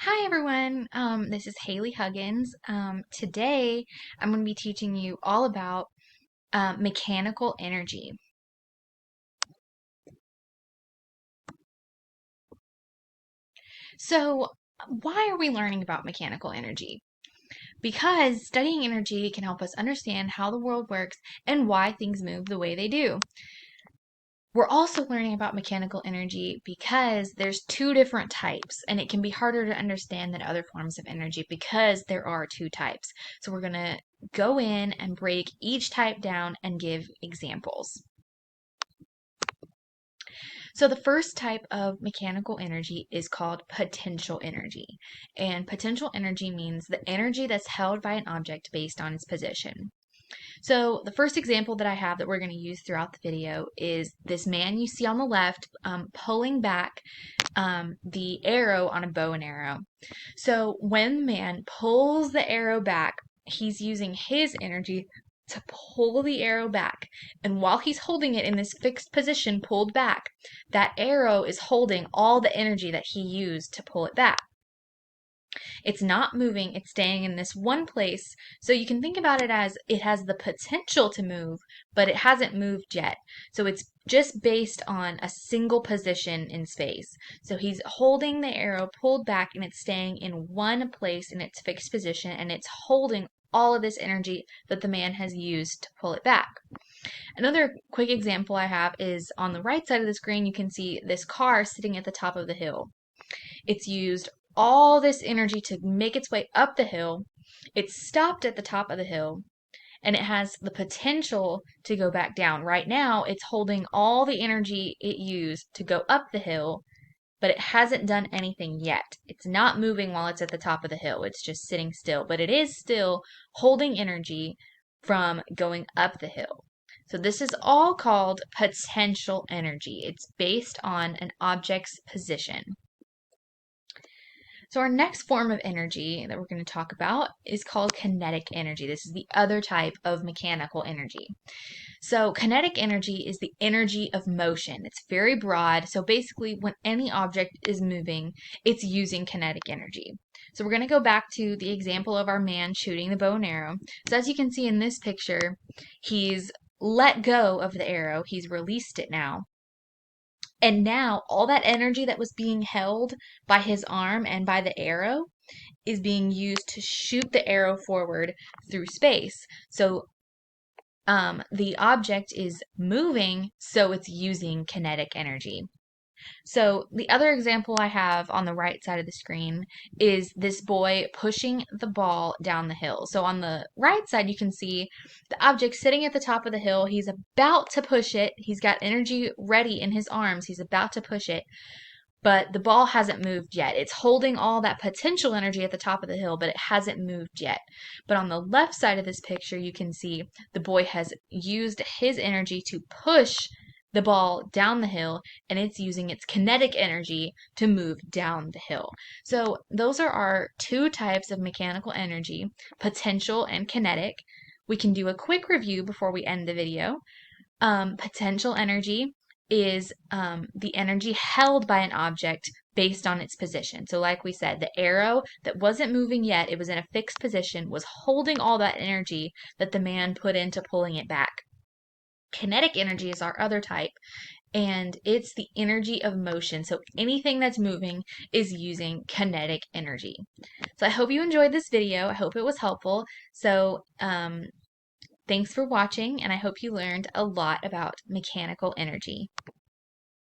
Hi everyone, this is Hailey Huggins. Today I'm going to be teaching you all about mechanical energy. So, why are we learning about mechanical energy? Because studying energy can help us understand how the world works and why things move the way they do. We're also learning about mechanical energy because there's two different types, and it can be harder to understand than other forms of energy because there are two types. So we're going to go in and break each type down and give examples. So the first type of mechanical energy is called potential energy. And potential energy means the energy that's held by an object based on its position. So the first example that I have that we're going to use throughout the video is this man you see on the left pulling back the arrow on a bow and arrow. So when the man pulls the arrow back, he's using his energy to pull the arrow back. And while he's holding it in this fixed position pulled back, that arrow is holding all the energy that he used to pull it back. It's not moving, it's staying in this one place. So you can think about it as it has the potential to move, but it hasn't moved yet. So it's just based on a single position in space. So he's holding the arrow pulled back and it's staying in one place in its fixed position and it's holding all of this energy that the man has used to pull it back. Another quick example I have is on the right side of the screen, you can see this car sitting at the top of the hill. It's used all this energy to make its way up the hill. It's stopped at the top of the hill and it has the potential to go back down. Right now, it's holding all the energy it used to go up the hill, but it hasn't done anything yet. It's not moving while it's at the top of the hill. It's just sitting still, but it is still holding energy from going up the hill. So this is all called potential energy. It's based on an object's position. So our next form of energy that we're going to talk about is called kinetic energy. This is the other type of mechanical energy. So kinetic energy is the energy of motion. It's very broad. So basically when any object is moving, it's using kinetic energy. So we're going to go back to the example of our man shooting the bow and arrow. So as you can see in this picture, he's let go of the arrow. He's released it now. And now all that energy that was being held by his arm and by the arrow is being used to shoot the arrow forward through space. So the object is moving, so it's using kinetic energy. So the other example I have on the right side of the screen is this boy pushing the ball down the hill. So on the right side, you can see the object sitting at the top of the hill. He's about to push it. He's got energy ready in his arms. He's about to push it, but the ball hasn't moved yet. It's holding all that potential energy at the top of the hill, but it hasn't moved yet. But on the left side of this picture, you can see the boy has used his energy to push the ball down the hill, and it's using its kinetic energy to move down the hill. So those are our two types of mechanical energy, potential and kinetic. We can do a quick review before we end the video. Potential energy is the energy held by an object based on its position. So like we said, the arrow that wasn't moving yet, it was in a fixed position, was holding all that energy that the man put into pulling it back. Kinetic energy is our other type, and it's the energy of motion. So anything that's moving is using kinetic energy. So I hope you enjoyed this video. I hope it was helpful. So thanks for watching, and I hope you learned a lot about mechanical energy.